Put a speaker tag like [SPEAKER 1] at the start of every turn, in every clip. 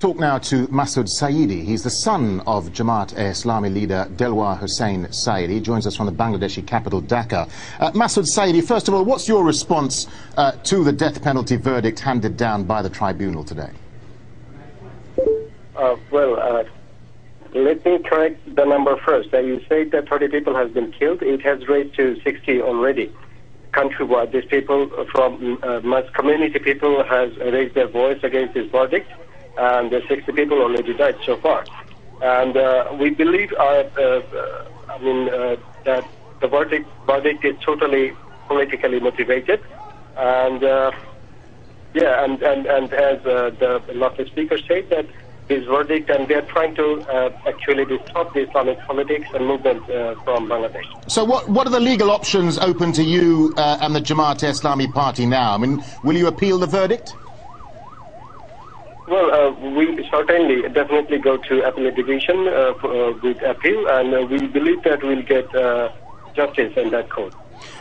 [SPEAKER 1] Talk now to Masud Saydee. He's the son of Jamaat-e-Islami leader Delwar Hussain Saydee. He joins us from the Bangladeshi capital, Dhaka. Masud Saydee, first of all, what's your response to the death penalty verdict handed down by the tribunal today?
[SPEAKER 2] Let me correct the number first. You said that 30 people have been killed. It has raised to 60 already. Countrywide, these people from most community people has raised their voice against this verdict, and the 60 people already died so far. And we believe that the verdict is totally politically motivated, and as the last speaker said, that this verdict, and they're trying to actually stop the Islamic politics and movement from Bangladesh.
[SPEAKER 1] So what are the legal options open to you and the Jamaat-e-Islami party now? I mean, will you appeal the verdict?
[SPEAKER 2] Well, we certainly definitely go to appellate division with appeal, and we believe that we'll get justice in that court.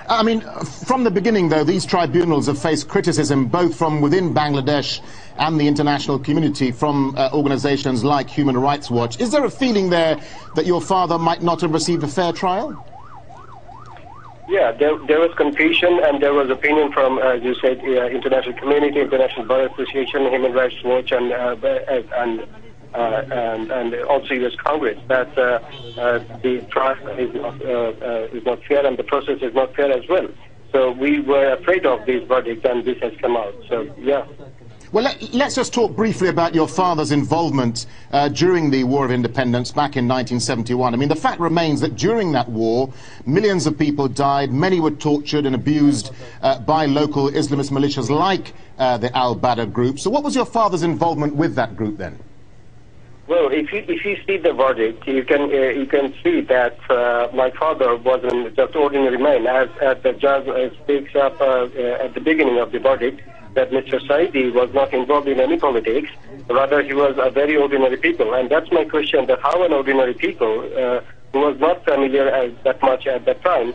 [SPEAKER 1] I mean, from the beginning, though, these tribunals have faced criticism both from within Bangladesh and the international community, from organizations like Human Rights Watch. Is there a feeling there that your father might not have received a fair trial?
[SPEAKER 2] Yeah, there was confusion, and there was opinion from, as you said, international community, International Bar Association, Human Rights Watch, and also U.S. Congress, that the trial is not fair, and the process is not fair as well. So we were afraid of this verdict, and this has come out. So yeah.
[SPEAKER 1] Well, let's just talk briefly about your father's involvement during the War of Independence back in 1971. I mean, the fact remains that during that war, millions of people died, many were tortured and abused by local Islamist militias like the Al-Badr group. So what was your father's involvement with that group then?
[SPEAKER 2] Well, if you see the verdict, you can see that my father wasn't just ordinary man, as the judge speaks up at the beginning of the verdict, that Mr. Saydee was not involved in any politics, rather he was a very ordinary people. And that's my question, that how an ordinary people who was not familiar that much at that time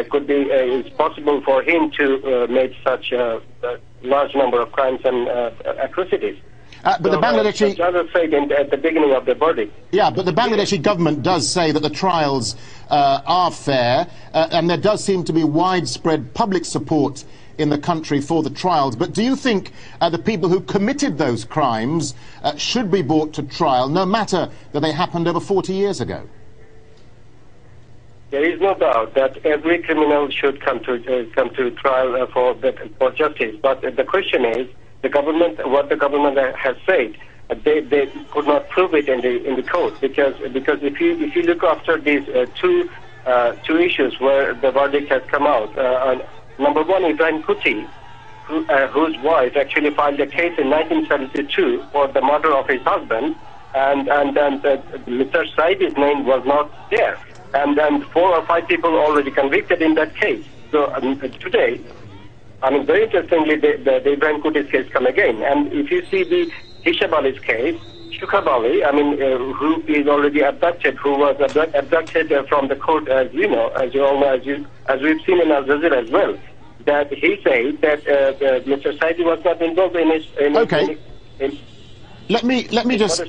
[SPEAKER 2] could be, it's possible for him to make such a large number of crimes and atrocities.
[SPEAKER 1] But the Bangladeshi...
[SPEAKER 2] The judge said at the beginning of the verdict.
[SPEAKER 1] Yeah, but the Bangladeshi government does say that the trials are fair, and there does seem to be widespread public support in the country for the trials. But do you think the people who committed those crimes should be brought to trial, no matter that they happened over 40 years ago?
[SPEAKER 2] There is no doubt that every criminal should come to trial for justice. But the question is, the government, what the government has said, they could not prove it in the court, because if you look after these two issues where the verdict has come out. Number one, Ibrahim Kuti, whose wife actually filed a case in 1972 for the murder of his husband, and Mr. Saydee's name was not there. And then 4 or 5 people already convicted in that case. So today, I mean, very interestingly, the Ibrahim Kuti's case come again. And if you see the Hishab Ali's case, Shukab Ali, I mean, who is already abducted, who was abducted from the court, as you know, as you all know, as we've seen in aljazeera as well, that he said that Mr. Saydee was not involved in his...
[SPEAKER 1] Let me just...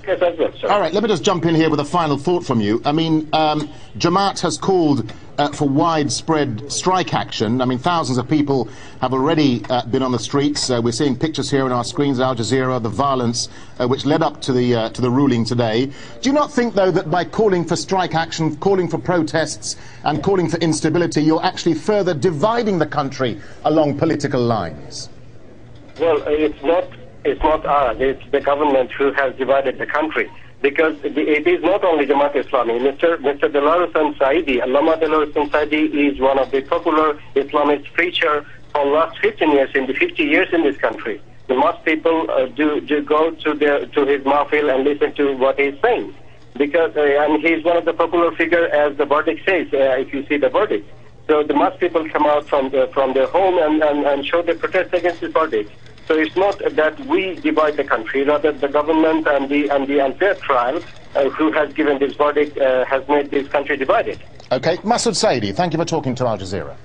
[SPEAKER 1] All right, let me just jump in here with a final thought from you. I mean, Jamaat has called for widespread strike action. I mean, thousands of people have already been on the streets. We're seeing pictures here on our screens, Al Jazeera, the violence which led up to the ruling today. Do you not think, though, that by calling for strike action, calling for protests and calling for instability, you're actually further dividing the country along political lines?
[SPEAKER 2] Well, it's not us, it's the government who has divided the country. Because it is not only Jamaat-e-Islami. Mr. Delwar Hussain Saydee, Allama Delwar Hussain Saydee is one of the popular Islamist preachers for the last 15 years, in the 50 years in this country. Most people do go to his mahfil and listen to what he's saying. Because and he's one of the popular figures, as the verdict says, if you see the verdict. So the most people come out from their home and show their protest against the verdict. So it's not that we divide the country, rather the government and the unfair trial who has given this verdict has made this country divided.
[SPEAKER 1] Okay, Masud Saydee, thank you for talking to Al Jazeera.